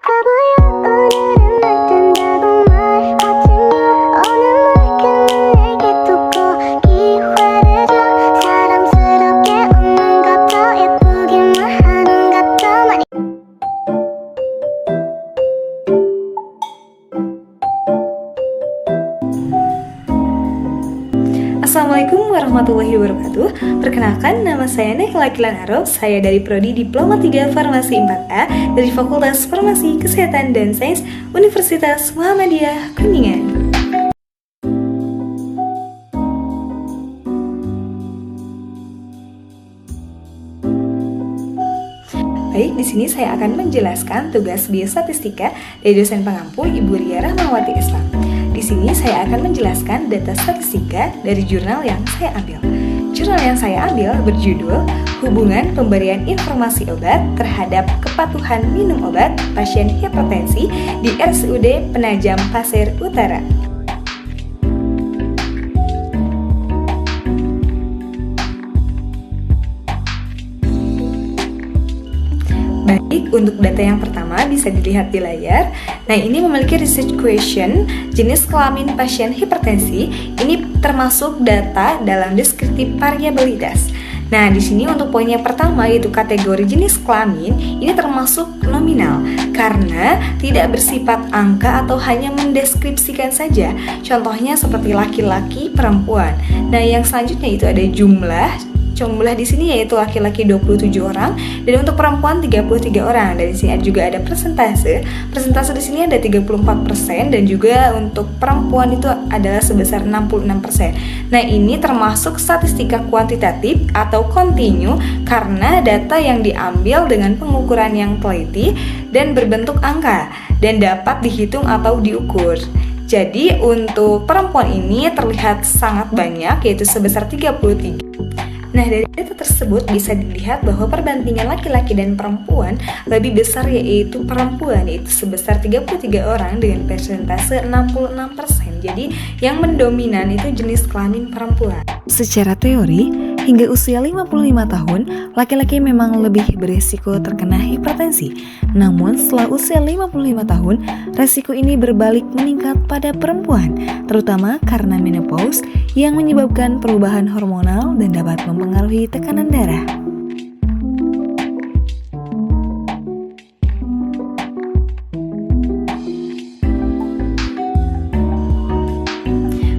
바보야 오늘은 날 뜬다고 말하지마 오늘 내게 두고 기회를 줘 사랑스럽게 웃는 것도 예쁘기만 하는 것도 많이 Assalamualaikum warahmatullahi wabarakatuh. Perkenalkan, nama saya Nekla Kilanaro. Saya dari Prodi Diploma 3 Farmasi 4A dari Fakultas Farmasi Kesehatan dan Sains Universitas Muhammadiyah Kuningan. Baik, di sini saya akan menjelaskan tugas biostatistika dari dosen pengampu Ibu Ria Rahmawati Islam. Di sini saya akan menjelaskan data statistika dari jurnal yang saya ambil. Jurnal yang saya ambil berjudul Hubungan Pemberian Informasi Obat Terhadap Kepatuhan Minum Obat Pasien Hipertensi di RSUD Penajam Pasir Utara. Baik, untuk data yang pertama bisa dilihat di layar. Nah, ini memiliki research question jenis kelamin pasien hipertensi. Ini termasuk data dalam deskriptif variabilitas. Nah, di sini untuk poin yang pertama yaitu kategori jenis kelamin, ini termasuk nominal karena tidak bersifat angka atau hanya mendeskripsikan saja. Contohnya seperti laki-laki, perempuan. Nah, yang selanjutnya itu ada jumlah di sini yaitu laki-laki 27 orang dan untuk perempuan 33 orang. Dan di sini juga ada persentase. Persentase di sini ada 34% dan juga untuk perempuan itu adalah sebesar 66%. Nah, ini termasuk statistika kuantitatif atau kontinu karena data yang diambil dengan pengukuran yang teliti dan berbentuk angka dan dapat dihitung atau diukur. Jadi untuk perempuan ini terlihat sangat banyak yaitu sebesar 33. Nah, dari data tersebut bisa dilihat bahwa perbandingan laki-laki dan perempuan lebih besar yaitu perempuan, yaitu sebesar 33 orang dengan persentase 66%. Jadi, yang mendominan itu jenis kelamin perempuan. Secara teori, hingga usia 55 tahun, laki-laki memang lebih berisiko terkena hipertensi. Namun, setelah usia 55 tahun, resiko ini berbalik meningkat pada perempuan, terutama karena menopause yang menyebabkan perubahan hormonal dan dapat mempengaruhi tekanan darah.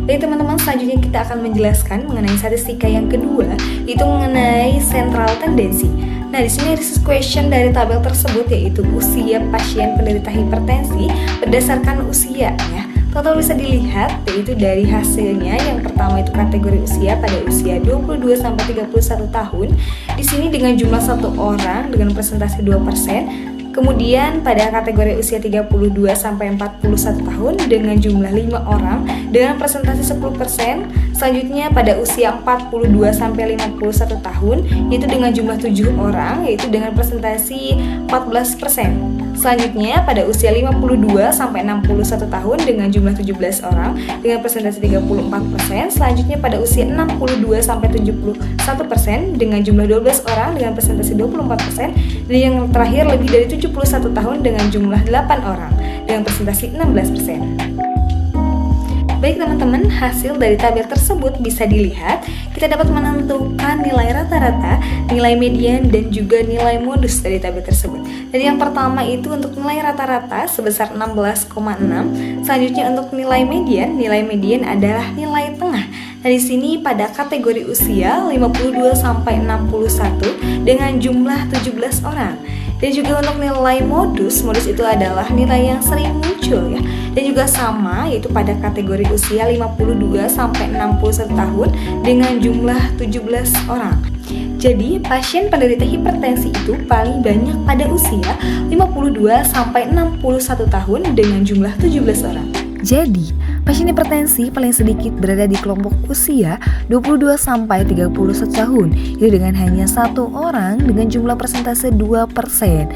Baik teman-teman, selanjutnya kita akan menjelaskan mengenai statistika yang kedua, yaitu mengenai central tendency. Nah, di sini research question dari tabel tersebut yaitu usia pasien penderita hipertensi berdasarkan usia ya. Total bisa dilihat yaitu dari hasilnya yang pertama itu kategori usia pada usia 22 sampai 31 tahun. Di sini dengan jumlah 1 orang dengan presentasi 2%. Kemudian pada kategori usia 32 sampai 41 tahun dengan jumlah 5 orang dengan presentasi 10%. Selanjutnya pada usia 42 sampai 51 tahun yaitu dengan jumlah 7 orang yaitu dengan presentasi 14%. Selanjutnya pada usia 52 sampai 61 tahun dengan jumlah 17 orang dengan presentasi 34%. Selanjutnya pada usia 62 sampai 71% dengan jumlah 12 orang dengan presentasi 24%. Dan yang terakhir lebih dari 71 tahun dengan jumlah 8 orang dengan presentasi 16%. Baik teman-teman, hasil dari tabel tersebut bisa dilihat, kita dapat menentukan nilai rata-rata, nilai median, dan juga nilai modus dari tabel tersebut. Jadi yang pertama itu untuk nilai rata-rata sebesar 16,6. Selanjutnya untuk nilai median adalah nilai tengah. Nah, di sini pada kategori usia 52 sampai 61 dengan jumlah 17 orang. Dan juga untuk nilai modus itu adalah nilai yang sering muncul ya. Dan juga sama yaitu pada kategori usia 52 sampai 61 tahun dengan jumlah 17 orang. Jadi pasien penderita hipertensi itu paling banyak pada usia 52 sampai 61 tahun dengan jumlah 17 orang. Jadi, Pasien hipertensi paling sedikit berada di kelompok usia 22 sampai 31 tahun, itu dengan hanya 1 orang dengan jumlah persentase 2%.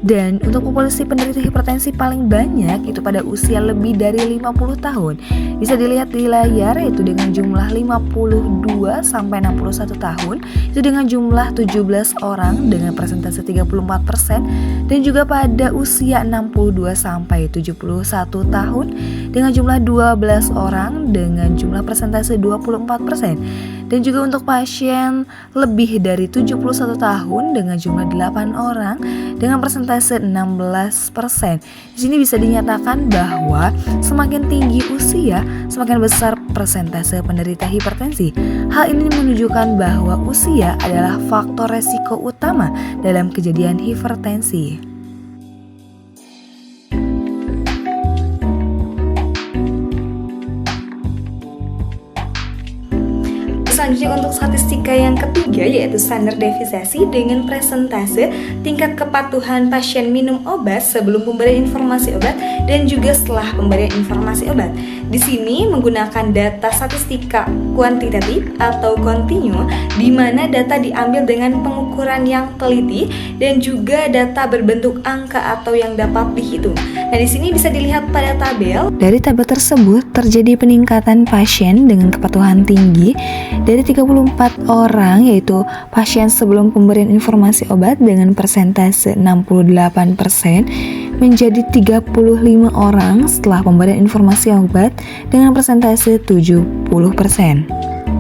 Dan untuk populasi penderita hipertensi paling banyak itu pada usia lebih dari 50 tahun. Bisa dilihat di layar, yaitu dengan jumlah 52 sampai 61 tahun, itu dengan jumlah 17 orang dengan persentase 34%, dan juga pada usia 62 sampai 71 tahun dengan jumlah 12 orang dengan jumlah persentase 24%. Dan juga untuk pasien lebih dari 71 tahun dengan jumlah 8 orang dengan persentase 16%. Di sini bisa dinyatakan bahwa semakin tinggi usia, semakin besar persentase penderita hipertensi. Hal ini menunjukkan bahwa usia adalah faktor resiko utama dalam kejadian hipertensi. Selanjutnya untuk statistika yang ketiga, yaitu standarisasi dengan presentase tingkat kepatuhan pasien minum obat sebelum pemberian informasi obat dan juga setelah pemberian informasi obat. Di sini menggunakan data statistika kuantitatif atau kontinu, di mana data diambil dengan pengukuran yang teliti dan juga data berbentuk angka atau yang dapat dihitung. Nah, di sini bisa dilihat pada tabel. Dari tabel tersebut terjadi peningkatan pasien dengan kepatuhan tinggi dari 34 orang, yaitu pasien sebelum pemberian informasi obat dengan persentase 68% menjadi 35 orang setelah pemberian informasi obat dengan persentase 70%.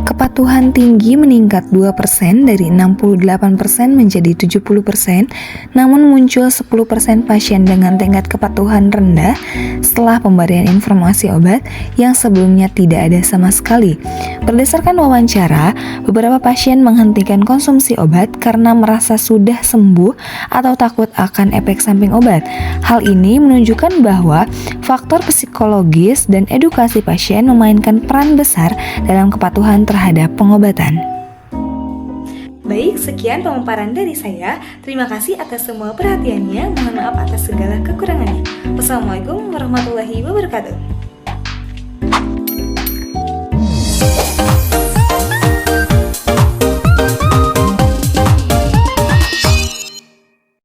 Kepatuhan tinggi meningkat 2% dari 68% menjadi 70%, namun muncul 10% pasien dengan tingkat kepatuhan rendah setelah pemberian informasi obat yang sebelumnya tidak ada sama sekali. Berdasarkan wawancara, beberapa pasien menghentikan konsumsi obat karena merasa sudah sembuh atau takut akan efek samping obat. Hal ini menunjukkan bahwa faktor psikologis dan edukasi pasien memainkan peran besar dalam kepatuhan terhadap pengobatan. Baik, sekian pemaparan dari saya. Terima kasih atas semua perhatiannya. Mohon maaf atas segala kekurangannya. Wassalamualaikum warahmatullahi wabarakatuh.